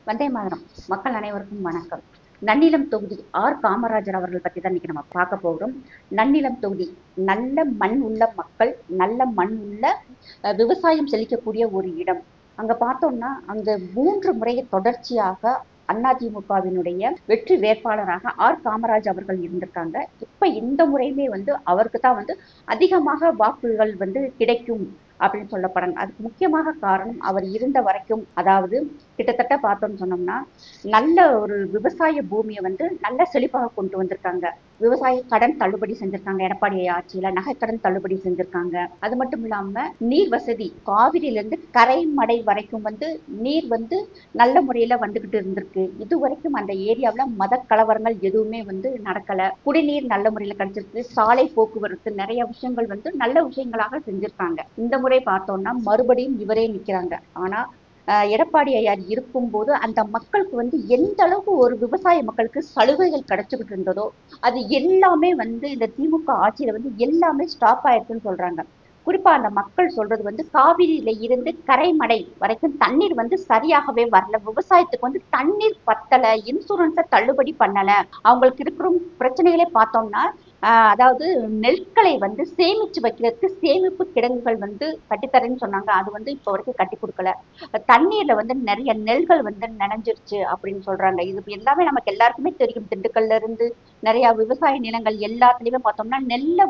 வந்தே மாதரம். மக்கள் அனைவருக்கும் வணக்கம். நன்னிலம் தொகுதி காமராஜர் அவர்கள் பத்தி தான் இன்னைக்கு நம்ம பார்க்க போகிறோம். நன்னிலம் தொகுதி நல்ல மண் உள்ள மக்கள், நல்ல மண் உள்ள விவசாயம் செழிக்கக்கூடிய ஒரு இடம். அங்க பார்த்தோம்னா அங்க 3 முறையை தொடர்ச்சியாக அதிமுகவினுடைய வெற்றி வேட்பாளராக காமராஜ் அவர்கள் இருந்திருக்காங்க. இப்ப இந்த முறையுமே அவருக்கு தான் அதிகமாக வாக்குகள் கிடைக்கும் அப்படின்னு சொல்லப்படுறாங்க. அதுக்கு முக்கியமாக காரணம் அவர் இருந்த வரைக்கும், அதாவது கிட்டத்தட்ட பார்த்தோம்னு சொன்னோம்னா நல்ல ஒரு விவசாய பூமியை நல்ல செழிப்பாக கொண்டு வந்திருக்காங்க. விவசாய கடன் தள்ளுபடி செஞ்சிருக்காங்க. எடப்பாடி ஆட்சியில நகைக்கடன் தள்ளுபடி செஞ்சிருக்காங்க. அது மட்டும் இல்லாம நீர் வசதி காவிரியிலிருந்து கரைமடை வரைக்கும் நீர் நல்ல முறையில வந்துகிட்டு இருந்திருக்கு. இது வரைக்கும் அந்த ஏரியாவில் மத கலவரங்கள் எதுவுமே நடக்கல. குடிநீர் நல்ல முறையில கிடைச்சிருக்கு. சாலை போக்குவரத்து நிறைய விஷயங்கள் நல்ல விஷயங்களாக செஞ்சிருக்காங்க. இந்த முறை பார்த்தோம்னா மறுபடியும் இவரே நிக்கிறாங்க. ஆனா எடப்பாடி ஐயார் இருக்கும்போது அந்த மக்களுக்கு எந்த அளவுக்கு ஒரு விவசாய மக்களுக்கு சலுகைகள் கிடைச்சிக்கிட்டு இருந்ததோ அது எல்லாமே இந்த திமுக ஆட்சியில எல்லாமே ஸ்டாப் ஆயிருக்குன்னு சொல்றாங்க. குறிப்பா அந்த மக்கள் சொல்றது காவிரியில இருந்து கரைமடை வரைக்கும் தண்ணீர் சரியாகவே வரல. விவசாயத்துக்கு தண்ணீர் பத்தல, இன்சூரன்ஸை தள்ளுபடி பண்ணல. அவங்களுக்கு இருக்கிற பிரச்சனைகளே பார்த்தோம்னா அதாவது நெற்களை சேமிச்சு வைக்கிறதுக்கு சேமிப்பு கிடங்குகள் கட்டித்தரேன்னு சொன்னாங்க. அது இப்போ வரைக்கும் கட்டி கொடுக்கல. தண்ணீர்ல நிறைய நெல்கள் நனைஞ்சிருச்சு அப்படின்னு சொல்றாங்க. இது எல்லாமே நமக்கு எல்லாருக்குமே தெரியும். திண்டுக்கல்ல இருந்து நிறைய விவசாய நிலங்கள் எல்லாத்துலயுமே பார்த்தோம்னா நெல்லை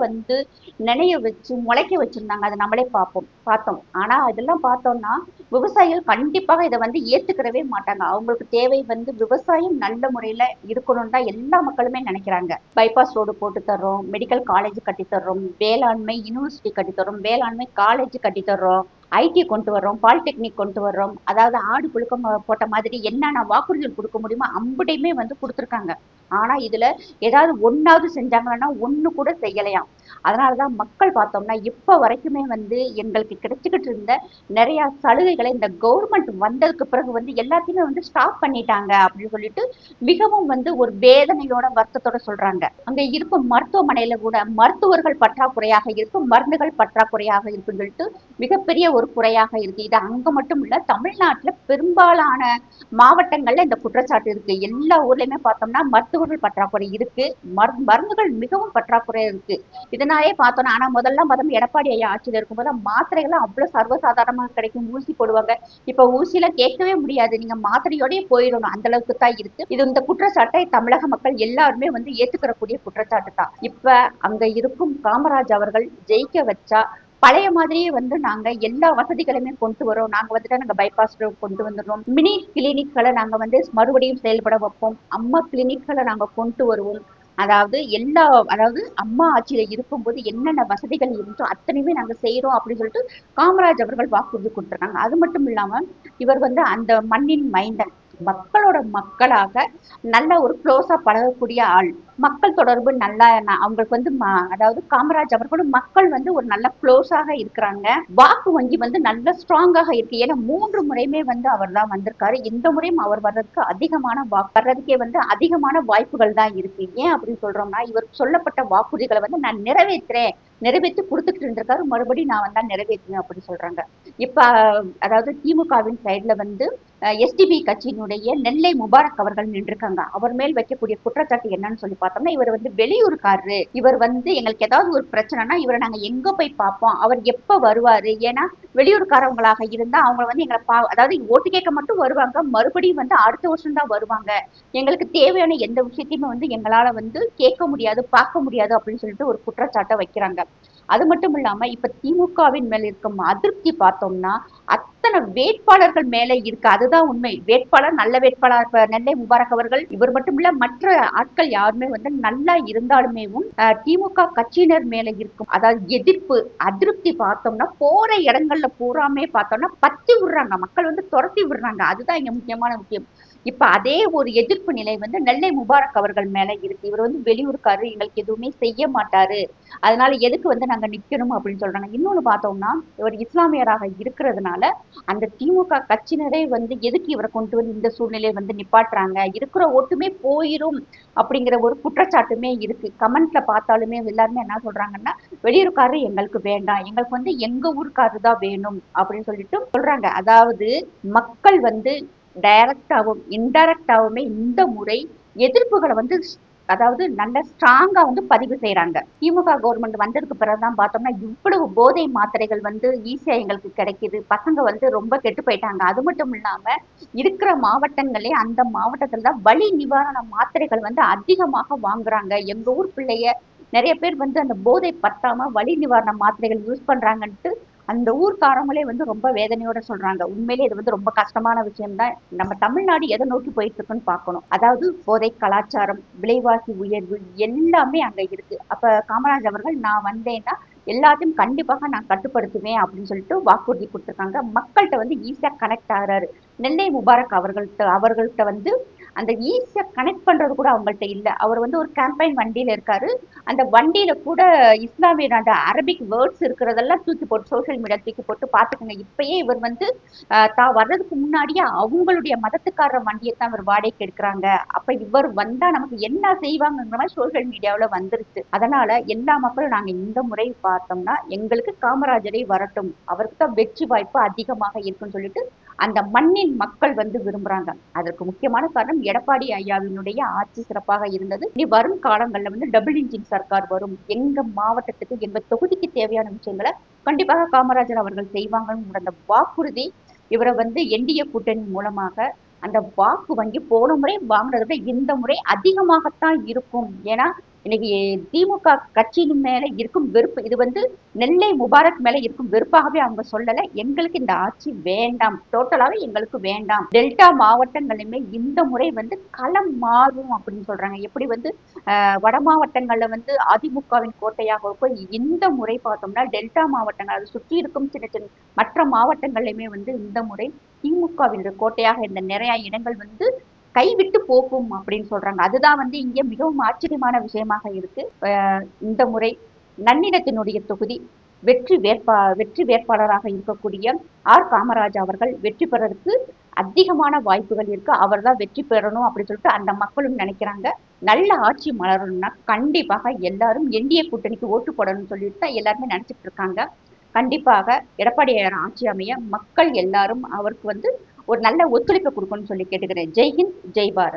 நினைய வச்சு முளைக்க வச்சிருந்தாங்க. அதை நம்மளே பார்த்தோம். ஆனா இதெல்லாம் பார்த்தோம்னா விவசாயிகள் கண்டிப்பாக இதை ஏத்துக்கிறவே மாட்டாங்க. அவங்களுக்கு தேவை விவசாயம் நல்ல முறையில இருக்கணும் தான் எல்லா மக்களுமே நினைக்கிறாங்க. பைபாஸ் ரோடு போட்டு தர்றோம், மெடிக்கல் காலேஜ் கட்டி தர்றோம், வேளாண்மை யூனிவர்சிட்டி கட்டி தர்றோம், வேளாண்மை காலேஜ் கட்டி தர்றோம், ஐடி கொண்டு வர்றோம், பாலிடெக்னிக் கொண்டு வர்றோம். அதாவது ஆடு புழுக்கம் போட்ட மாதிரி என்னென்ன வாக்குறுதிகள் கொடுக்க முடியுமோ அம்புடையுமே கொடுத்துருக்காங்க. ஆனா இதுல ஏதாவது ஒன்னாவது செஞ்சாங்கன்னா ஒண்ணு கூட செய்யலையாம். அதனாலதான் மக்கள் பார்த்தோம்னா இப்ப வரைக்குமே எங்களுக்கு கிடைச்சுக்கிட்டு இருந்த நிறைய சலுகைகளை இந்த கவர்மெண்ட் வந்ததுக்கு பிறகு எல்லாத்தையுமே ஸ்டாப் பண்ணிட்டாங்க அப்படின்னு சொல்லிட்டு மிகவும் ஒரு வேதனையோட வருத்தத்தோட சொல்றாங்க. அங்க இருக்கும் மருத்துவமனையில கூட மருத்துவர்கள் பற்றாக்குறையாக இருக்கும், மருந்துகள் பற்றாக்குறையாக இருக்குன்னு சொல்லிட்டு மிகப்பெரிய ஒரு குறையாக இருக்கு. இது அங்க மட்டும் இல்ல, தமிழ்நாட்டுல பெரும்பாலான மாவட்டங்கள்ல இந்த குற்றச்சாட்டு இருக்கு. எல்லா ஊர்லயுமே பார்த்தோம்னா மருத்துவர்கள் பற்றாக்குறை இருக்கு, மருந்துகள் மிகவும் பற்றாக்குறை இருக்கு. இதனாலே பார்த்தோம்னா ஆனா முதல்ல எடப்பாடி ஐயா ஆட்சியில இருக்கும்போது மாத்திரைகள் அவ்வளவு சர்வசாதாரணமாக கிடைக்கும். ஊசி போடுவாங்க. இப்ப ஊசியில கேட்கவே முடியாது, நீங்க மாத்திரையோடய போயிடணும், அந்த அளவுக்கு தான் இருக்கு. இது இந்த குற்றச்சாட்டை தமிழக மக்கள் எல்லாருமே ஏத்துக்கிறக்கூடிய குற்றச்சாட்டு தான். இப்ப அங்க இருக்கும் காமராஜ் அவர்கள் ஜெயிக்க வச்சா பழைய மாதிரியே நாங்க எல்லா வசதிகளுமே கொண்டு வரோம். நாங்க நாங்க பைபாஸ் கொண்டு வந்துடுறோம். மினி கிளினிக்களை நாங்க மறுபடியும் செயல்பட வைப்போம். அம்மா கிளினிக்களை நாங்க கொண்டு வருவோம். அதாவது அம்மா ஆட்சியில இருக்கும்போது என்னென்ன வசதிகள் இருந்தோ அத்தனையுமே நாங்க செய்யறோம் அப்படின்னு சொல்லிட்டு காமராஜ் அவர்கள் வாக்குறுதி கொடுத்துருக்காங்க. அது மட்டும் இல்லாம இவர் அந்த மண்ணின் மைந்தன், மக்களோட மக்களாக நல்ல ஒரு க்ளோஸா பழகக்கூடிய ஆள். மக்கள் தொடர்பு நல்லா அவங்களுக்கு அதாவது காமராஜ் அவர்களும் மக்கள் ஒரு நல்ல க்ளோஸாக இருக்கிறாங்க. வாக்கு வங்கி நல்ல ஸ்ட்ராங்காக இருக்கு. ஏன்னா 3 முறையுமே அவர் தான் வந்திருக்காரு. இந்த முறையும் அவர் வர்றதுக்கு அதிகமான வர்றதுக்கே அதிகமான வாய்ப்புகள் தான் இருக்கு. ஏன் அப்படின்னு சொல்றோம்னா இவர் சொல்லப்பட்ட வாக்குறுதிகளை நான் நிறைவேற்றி கொடுத்துட்டு இருந்திருக்காரு. மறுபடியும் நான் வந்தா நிறைவேற்றுவேன் அப்படின்னு சொல்றாங்க. இப்ப அதாவது திமுகவின் சைட்ல எஸ்டிபி கட்சியினுடைய நெல்லை முபாரக் அவர்கள் நின்றுருக்காங்க. அவர் மேல் வைக்கக்கூடிய குற்றச்சாட்டு என்னன்னு சொல்லி பார்த்தோம்னா இவர் வெளியூருக்காரரு. இவர் எங்களுக்கு ஏதாவது ஒரு பிரச்சனைனா இவரை நாங்க எங்க போய் பார்ப்போம், அவர் எப்ப வருவாரு? ஏன்னா வெளியூருக்காரவங்களாக இருந்தா அவங்க எங்களை அதாவது ஓட்டு கேட்க மட்டும் வருவாங்க, மறுபடியும் அடுத்த வருஷம் தான் வருவாங்க. எங்களுக்கு தேவையான எந்த விஷயத்தையுமே எங்களால கேட்க முடியாது, பார்க்க முடியாது அப்படின்னு சொல்லிட்டு ஒரு குற்றச்சாட்டை வைக்கிறாங்க. அது மட்டும் இல்லாம இப்ப திமுகவின் மேல இருக்கும் அதிருப்தி பார்த்தோம்னா அத்தனை வேட்பாளர்கள் மேல இருக்கு. அதுதான் உண்மை. வேட்பாளர் நல்ல வேட்பாளர் நெல்லை முபாரக் அவர்கள், இவர் மட்டும் இல்ல மற்ற ஆட்கள் யாருமே நல்லா இருந்தாலுமே திமுக கட்சியினர் மேல இருக்கும் அதாவது எதிர்ப்பு அதிருப்தி பார்த்தோம்னா போற இடங்கள்ல பூராமே பார்த்தோம்னா பத்தி விடுறாங்க. மக்கள் துரத்தி விடுறாங்க. அதுதான் இங்க முக்கியமான விஷயம். இப்ப அதே ஒரு எதிர்ப்பு நிலை நெல்லை முபாரக் அவர்கள் மேல இருக்கு. இவர் வெளியூருக்காரு, எங்களுக்கு எதுவுமே செய்ய மாட்டாரு, அதனால எதுக்கு நாங்க நிக்கணும் அப்படின்னு சொல்றாங்க. இன்னொன்னு பார்த்தோம்னா இவர் இஸ்லாமியராக இருக்கிறதுனால அந்த திமுக கட்சியினரே எதுக்கு இவரை கொண்டு இந்த சூழ்நிலையை நிப்பாட்டுறாங்க, இருக்கிற ஓட்டுமே போயிரும் அப்படிங்கிற ஒரு குற்றச்சாட்டுமே இருக்கு. கமெண்ட்ல பார்த்தாலுமே எல்லாருமே என்ன சொல்றாங்கன்னா வெளியூருக்காரரு எங்களுக்கு வேண்டாம், எங்களுக்கு எங்க ஊருக்காரரு தான் வேணும் அப்படின்னு சொல்லிட்டு சொல்றாங்க. அதாவது மக்கள் டைரக்டாவும் இன்டைரக்டாவுமே இந்த முறை எதிர்ப்புகளை வந்து அதாவது நல்ல ஸ்ட்ராங்கா வந்து பதிவு செய்யறாங்க. திமுக கவர்மெண்ட் வந்ததுக்கு பிறகுதான் பார்த்தோம்னா இவ்வளவு போதை மாத்திரைகள் வந்து ஈஸியா எங்களுக்கு கிடைக்குது. பசங்க வந்து ரொம்ப கெட்டு போயிட்டாங்க. அது மட்டும் இல்லாம இருக்கிற மாவட்டங்களே அந்த மாவட்டத்துல தான் வலி நிவாரண மாத்திரைகள் வந்து அதிகமாக வாங்குறாங்க. எங்க ஊர் பிள்ளைய நிறைய பேர் வந்து அந்த போதை பத்தாம வலி நிவாரண மாத்திரைகள் யூஸ் பண்றாங்கன்ட்டு அந்த ஊர்க்காரங்களே வந்து ரொம்ப வேதனையோட சொல்றாங்க. உண்மையிலே இது வந்து ரொம்ப கஷ்டமான விஷயம் தான். நம்ம தமிழ்நாடு எதை நோக்கி போயிட்டு இருக்குன்னு பார்க்கணும். அதாவது போதை கலாச்சாரம், விலைவாசி உயர்வு எல்லாமே அங்க இருக்கு. அப்ப காமராஜ் அவர்கள் நான் வந்தேன்னா எல்லாத்தையும் கண்டிப்பாக நான் கட்டுப்படுத்துவேன் அப்படின்னு சொல்லிட்டு வாக்குறுதி கொடுத்துருக்காங்க. மக்கள்கிட்ட வந்து ஈஸியா கனெக்ட் ஆகுறாரு. நெல்லை முபாரக் அவர்கள்ட்ட வந்து அந்த ஈஸியா கனெக்ட் பண்றது கூட அவங்கள்ட்ட இல்ல. அவர் வந்து ஒரு கேம்பெயின் வண்டியில இருக்காரு. அந்த வண்டியில கூட இஸ்லாமிய அந்த அரபிக் வேர்ட்ஸ் இருக்கிறதெல்லாம் தூக்கி போட்டு சோசியல் மீடியா தூக்கி போட்டு பாத்துக்கோங்க. இப்பயே இவர் வந்து தான் வர்றதுக்கு முன்னாடியே அவங்களுடைய மதத்துக்காரர் வண்டியை தான் இவர் வாடகைக்கு எடுக்கிறாங்க. அப்ப இவர் வந்தா நமக்கு என்ன செய்வாங்கங்கிற மாதிரி சோசியல் மீடியாவுல வந்துருச்சு. அதனால எல்லா மக்களும் நாங்க இந்த முறை பார்த்தோம்னா எங்களுக்கு காமராஜரே வரட்டும், அவருக்கு தான் வெற்றி வாய்ப்பு அதிகமாக இருக்குன்னு சொல்லிட்டு அந்த மண்ணின் மக்கள் வந்து விரும்புறாங்க. அதற்கு முக்கியமான காரணம் எடப்பாடி ஐயாவினுடைய ஆட்சி சிறப்பாக இருந்தது. இனி வரும் காலங்கள்ல வந்து டபுள் இன்ஜின் சர்க்கார் வரும். எங்க மாவட்டத்துக்கு எங்க தொகுதிக்கு தேவையான விஷயங்களை கண்டிப்பாக காமராஜர் அவர்கள் செய்வாங்கன்னு அந்த வாக்குறுதி இவரை வந்து என்டிஏ கூட்டணி மூலமாக அந்த வாக்கு வங்கி போன முறை வாங்கினதை விட இந்த முறை அதிகமாகத்தான் இருக்கும். ஏன்னா இன்னைக்கு திமுக கட்சியின் மேல இருக்கும் வெறுப்பு இது வந்து நெல்லை முபாரக் மேல இருக்கும் வெறுப்பாகவே அவங்க சொல்லல. எங்களுக்கு இந்த ஆட்சி வேண்டாம், டோட்டலாவே எங்களுக்கு வேண்டாம். டெல்டா மாவட்டங்களுமே இந்த முறை வந்து களம் மாறும் அப்படின்னு சொல்றாங்க. எப்படி வந்து வட மாவட்டங்கள்ல வந்து அதிமுகவின் கோட்டையாக இருக்கும், இந்த முறை பார்த்தோம்னா டெல்டா மாவட்டங்கள் அதை சுற்றி இருக்கும் சின்ன சின்ன மற்ற மாவட்டங்கள்லயுமே வந்து இந்த முறை திமுகவின் கோட்டையாக இருந்த நிறைய இடங்கள் வந்து கைவிட்டு போகும் அப்படின்னு சொல்றாங்க. அதுதான் வந்து இங்கே மிகவும் ஆச்சரியமான விஷயமாக இருக்கு. இந்த முறை நன்னிலத்தினுடைய தொகுதி வெற்றி வேட்பாளராக இருக்கக்கூடிய ஆர் காமராஜ் அவர்கள் வெற்றி பெறறதுக்கு அதிகமான வாய்ப்புகள் இருக்கு. அவர் தான் வெற்றி பெறணும் அப்படின்னு சொல்லிட்டு அந்த மக்களும் நினைக்கிறாங்க. நல்ல ஆட்சி மலரணும்னா கண்டிப்பாக எல்லாரும் என்டிஏ கூட்டணிக்கு ஓட்டு போடணும்னு சொல்லிட்டு தான் எல்லாருமே நினைச்சிட்டு இருக்காங்க. கண்டிப்பாக எடப்பாடியார் ஆட்சி அமைய மக்கள் எல்லாரும் அவருக்கு வந்து ஒரு நல்ல ஒத்துழைப்பு கொடுக்கணும்னு சொல்லி கேட்டுக்கிறேன். ஜெய் ஹிந்த், ஜெய் பாரத்.